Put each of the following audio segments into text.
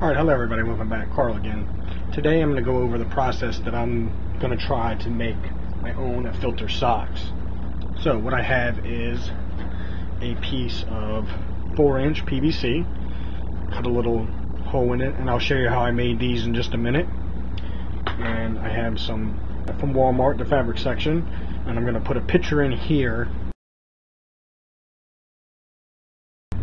Alright, hello everybody, welcome back. Carl again. Today I'm going to go over the process that I'm going to try to make my own filter socks. So what I have is a piece of 4-inch PVC, cut a little hole in it, and I'll show you how I made these in just a minute. And I have some from Walmart, the fabric section, and I'm going to put a picture in here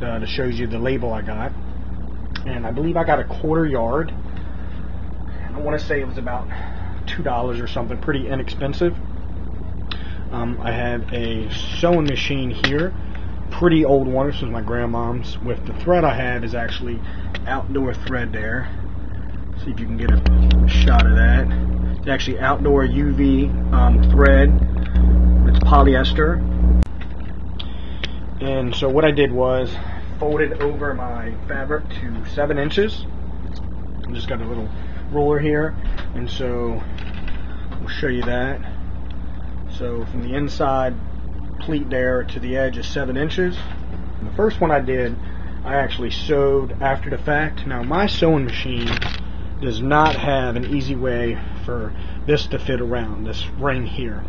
that shows you the label I got. And I believe I got a 1/4 yard. I want to say it was about $2 or something, pretty inexpensive. I have a sewing machine here, pretty old one. This is my grandmom's. With the thread I have is actually outdoor thread there. See if you can get a shot of that. It's actually outdoor UV thread. It's polyester. And so what I did was folded over my fabric to 7 inches. I just got a little roller here, and so we'll show you that. So from the inside pleat there to the edge is 7 inches. And the first one I did, I actually sewed after the fact. Now my sewing machine does not have an easy way for this to fit around this ring here.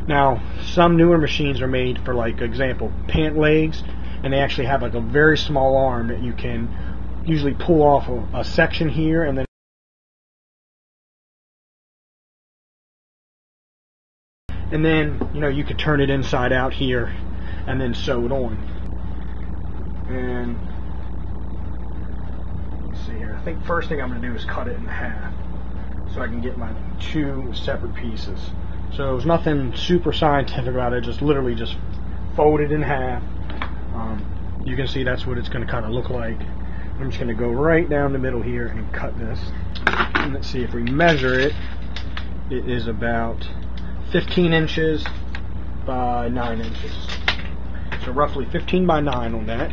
Now some newer machines are made for, like, example, pant legs, and they actually have like a very small arm that you can usually pull off a section here, and then you know, you could turn it inside out here and then sew it on. And let's see here, I think first thing I'm going to do is cut it in half so I can get my 2 separate pieces. So there's nothing super scientific about it, just literally just fold it in half. You can see that's what it's going to kind of look like. I'm just going to go right down the middle here and cut this. And let's see, if we measure it, it is about 15 inches by 9 inches. So roughly 15 by 9 on that.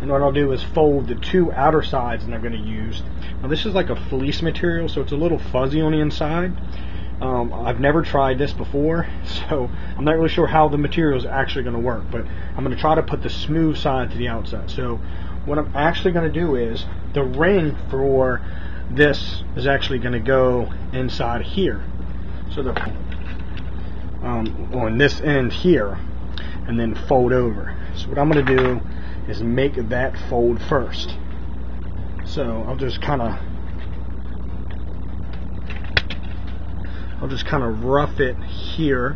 And what I'll do is fold the 2 outer sides that I'm going to use. Now this is like a fleece material, so it's a little fuzzy on the inside. I've never tried this before, so I'm not really sure how the material is actually going to work, but I'm going to try to put the smooth side to the outside. So what I'm actually going to do is the ring for this is actually going to go inside here. So the on this end here, and then fold over. So what I'm going to do is make that fold first. So I'll just kind of rough it here,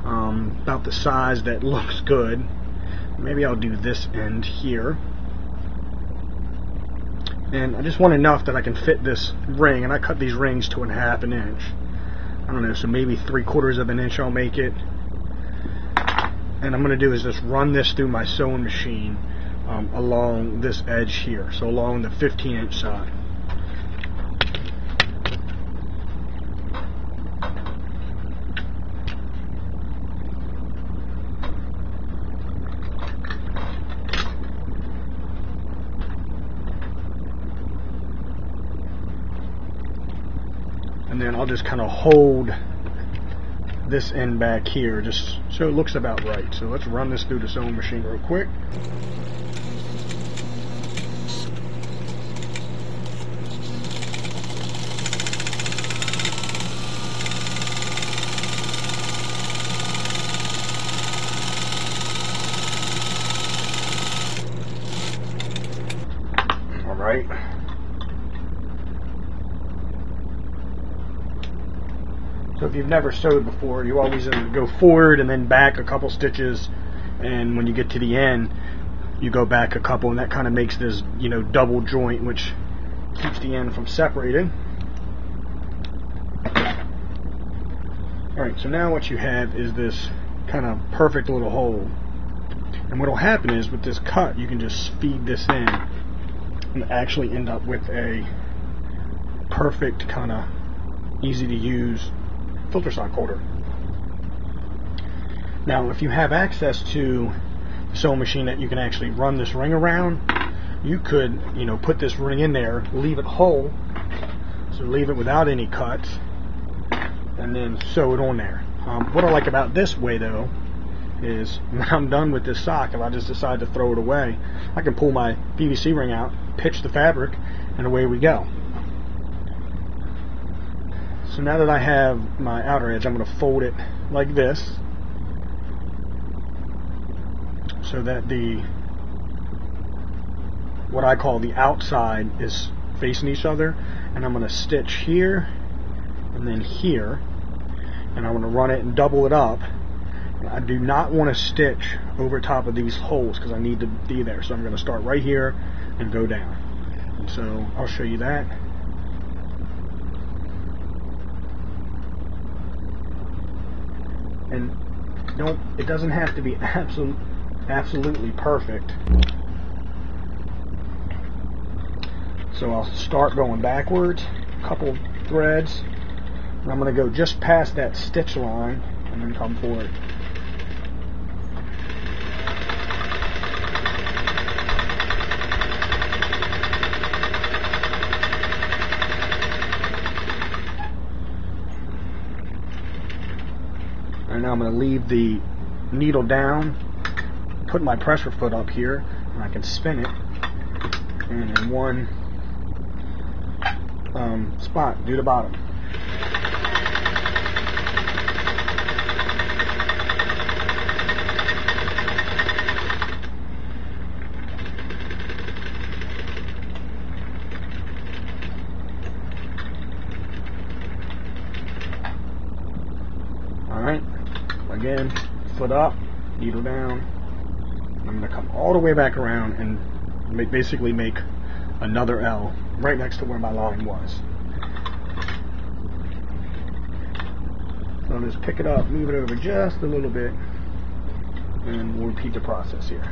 about the size that looks good. Maybe I'll do this end here. And I just want enough that I can fit this ring, and I cut these rings to 1/2 inch. I don't know, so maybe 3/4 of an inch I'll make it. And I'm going to do is just run this through my sewing machine along this edge here, so along the 15-inch side. And then I'll just kind of hold this end back here just so it looks about right. So let's run this through the sewing machine real quick. All right. So if you've never sewed before, you always go forward and then back a couple stitches, and when you get to the end, you go back a couple, and that kind of makes this, you know, double joint, which keeps the end from separating. Alright, so now what you have is this kind of perfect little hole. And what will happen is, with this cut, you can just feed this in and actually end up with a perfect, kind of easy to use filter sock holder. Now if you have access to the sewing machine that you can actually run this ring around, you could, you know, put this ring in there, leave it whole, so leave it without any cuts, and then sew it on there. What I like about this way though is when I'm done with this sock, if I just decide to throw it away, I can pull my PVC ring out, pitch the fabric, and away we go. So now that I have my outer edge, I'm going to fold it like this so that what I call the outside is facing each other, and I'm going to stitch here and then here, and I'm going to run it and double it up. I do not want to stitch over top of these holes because I need to be there, so I'm going to start right here and go down. And so I'll show you that. And it doesn't have to be absolutely perfect. So I'll start going backwards, a couple threads, and I'm going to go just past that stitch line and then come forward. And now I'm going to leave the needle down, put my pressure foot up here, and I can spin it, and in one spot, do the bottom. Alright, again, foot up, needle down. I'm going to come all the way back around and basically make another L right next to where my line was. So I'll just pick it up, move it over just a little bit, and we'll repeat the process here.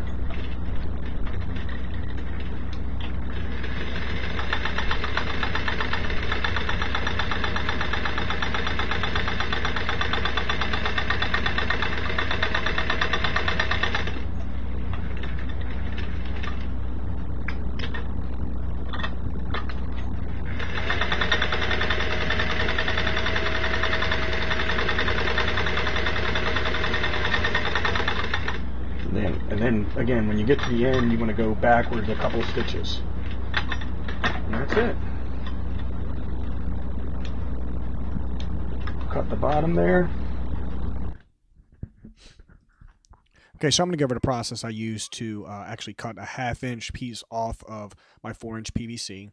And then again, when you get to the end, you want to go backwards a couple of stitches. And that's it. Cut the bottom there. Okay, so I'm going to go over the process I used to actually cut a 1/2 inch piece off of my 4-inch PVC.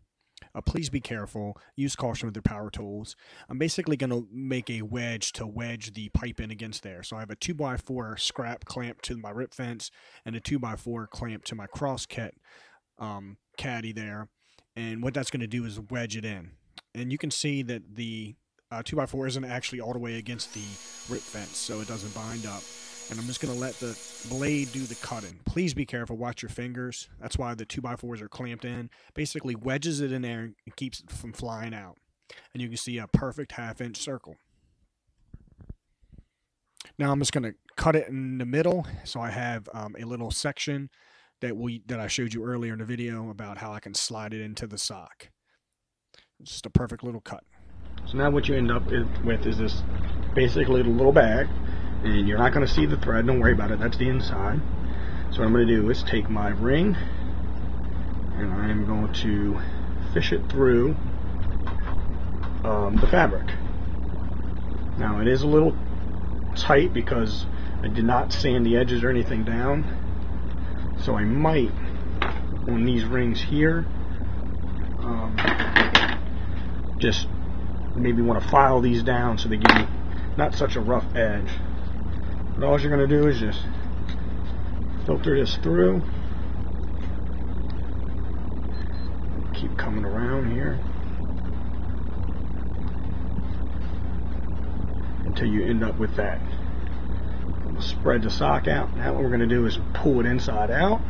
Please be careful. Use caution with your power tools. I'm basically going to make a wedge to wedge the pipe in against there. So I have a 2x4 scrap clamp to my rip fence and a 2x4 clamp to my crosscut caddy there. And what that's going to do is wedge it in. And you can see that the 2x4 isn't actually all the way against the rip fence, so it doesn't bind up. And I'm just going to let the blade do the cutting. Please be careful. Watch your fingers. That's why the 2x4s are clamped in. Basically wedges it in there and keeps it from flying out. And you can see a perfect 1/2 inch circle. Now I'm just going to cut it in the middle. So I have a little section that I showed you earlier in the video about how I can slide it into the sock. It's just a perfect little cut. So now what you end up with is this basically a little bag. And you're not going to see the thread, don't worry about it, that's the inside. So what I'm going to do is take my ring and I am going to fish it through the fabric. Now it is a little tight because I did not sand the edges or anything down, so I might, on these rings here, just maybe want to file these down so they give me not such a rough edge. But all you're going to do is just filter this through. Keep coming around here until you end up with that. We'll spread the sock out. Now what we're going to do is pull it inside out,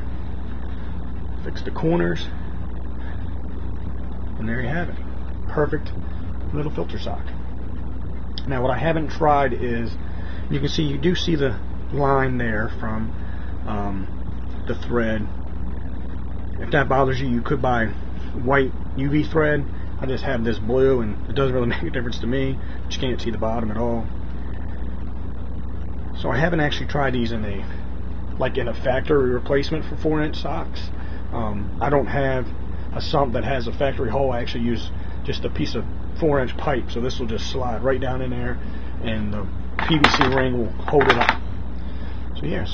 fix the corners, and there you have it. Perfect little filter sock. Now what I haven't tried is, you can see, you do see the line there from the thread. If that bothers you, you could buy white UV thread. I just have this blue, and it doesn't really make a difference to me. But you can't see the bottom at all. So I haven't actually tried these in a factory replacement for 4-inch socks. I don't have a sump that has a factory hole. I actually use just a piece of 4-inch pipe, so this will just slide right down in there, and the PVC ring will hold it up. So yeah,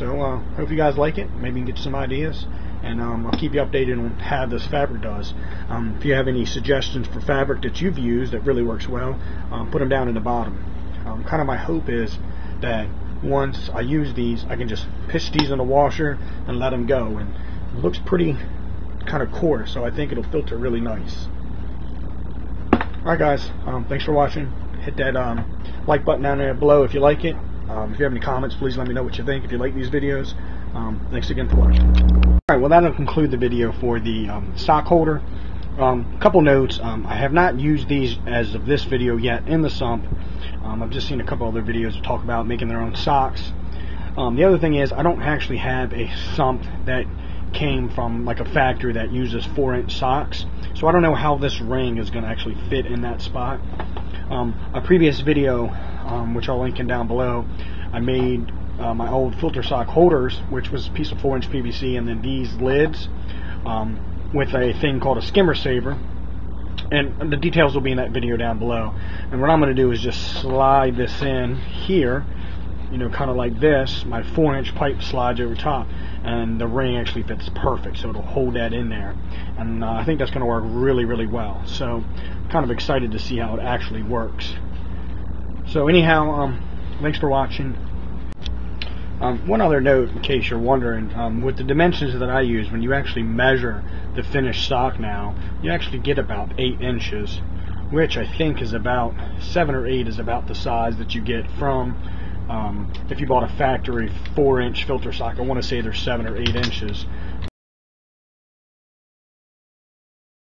hope you guys like it. Maybe you can get some ideas, and I'll keep you updated on how this fabric does. If you have any suggestions for fabric that you've used that really works well, put them down in the bottom. Kind of my hope is that once I use these, I can just pitch these in the washer and let them go, and it looks pretty kind of coarse, so I think it'll filter really nice. Alright guys, thanks for watching. Hit that like button down there below if you like it. If you have any comments, please let me know what you think if you like these videos. Thanks again for watching. Alright, well that'll conclude the video for the sock holder. Couple notes, I have not used these as of this video yet in the sump. I've just seen a couple other videos that talk about making their own socks. The other thing is, I don't actually have a sump that came from like a factory that uses 4-inch socks, so I don't know how this ring is going to actually fit in that spot. A previous video, which I'll link in down below, I made my old filter sock holders, which was a piece of 4-inch PVC, and then these lids with a thing called a skimmer saver, and the details will be in that video down below. And what I'm going to do is just slide this in here, you know, kind of like this. My 4-inch pipe slides over top, and the ring actually fits perfect, so it'll hold that in there, and I think that's going to work really, really well. So I'm kind of excited to see how it actually works. So anyhow, thanks for watching. One other note, in case you're wondering, with the dimensions that I use, when you actually measure the finished sock now, you actually get about 8 inches, which I think is about 7 or 8 is about the size that you get from if you bought a factory 4-inch filter sock. I want to say they're 7 or 8 inches.